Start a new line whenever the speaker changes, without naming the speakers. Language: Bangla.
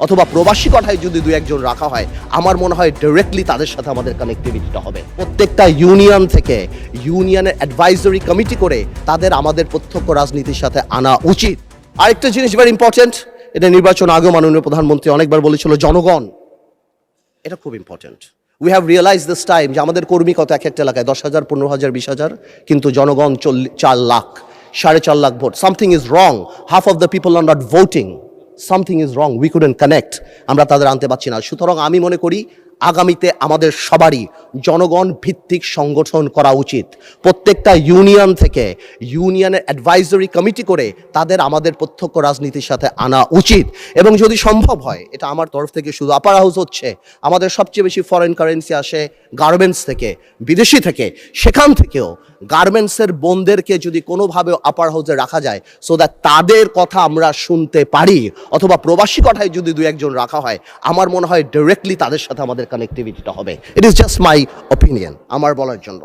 অথবা প্রবাসী কথায় যদি দু একজন রাখা হয়, আমার মনে হয় ডিরেক্টলি তাদের সাথে আমাদের কানেক্টিভিটিটা হবে। প্রত্যেকটা ইউনিয়ন থেকে ইউনিয়নের অ্যাডভাইজরি কমিটি করে তাদের আমাদের প্রত্যক্ষ রাজনীতির সাথে আনা উচিত। আরেকটা জিনিস ভেরি ইম্পর্টেন্ট, এটা নির্বাচন আগেও মাননীয় প্রধানমন্ত্রী অনেকবার বলেছিল, জনগণ, এটা খুব important. We have realise this time যে আমাদের কর্মী কত এক একটা এলাকায় 10,000, 15,000, 20,000, কিন্তু জনগণ 4 lakh, 4.5 lakh vote. Something is wrong, half of the people are not voting, something is wrong, we couldn't connect, আমরা তাদের আনতে পারছি না। সুতরাং আমি মনে করি আগামীতে আমাদের সবারই জনগণ ভিত্তিক সংগঠন করা উচিত। প্রত্যেকটা ইউনিয়ন থেকে ইউনিয়নের অ্যাডভাইজরি কমিটি করে তাদের আমাদের প্রত্যক্ষ রাজনীতির সাথে আনা উচিত। এবং যদি সম্ভব হয়, এটা আমার তরফ থেকে শুধু, আপার হাউস হচ্ছে আমাদের সবচেয়ে বেশি ফরেন কারেন্সি আসে গার্মেন্টস থেকে, বিদেশি থেকে, সেখান থেকেও গার্মেন্টসের বোনদেরকে যদি কোনোভাবে আপার হাউসে রাখা যায়, সো দ্যাট তাদের কথা আমরা শুনতে পারি, অথবা প্রবাসী কথায় যদি দু একজন রাখা হয়, আমার মনে হয় ডিরেক্টলি তাদের সাথে আমাদের কানেক্টিভিটিটা হবে। It is just my opinion, আমার বলার জন্য।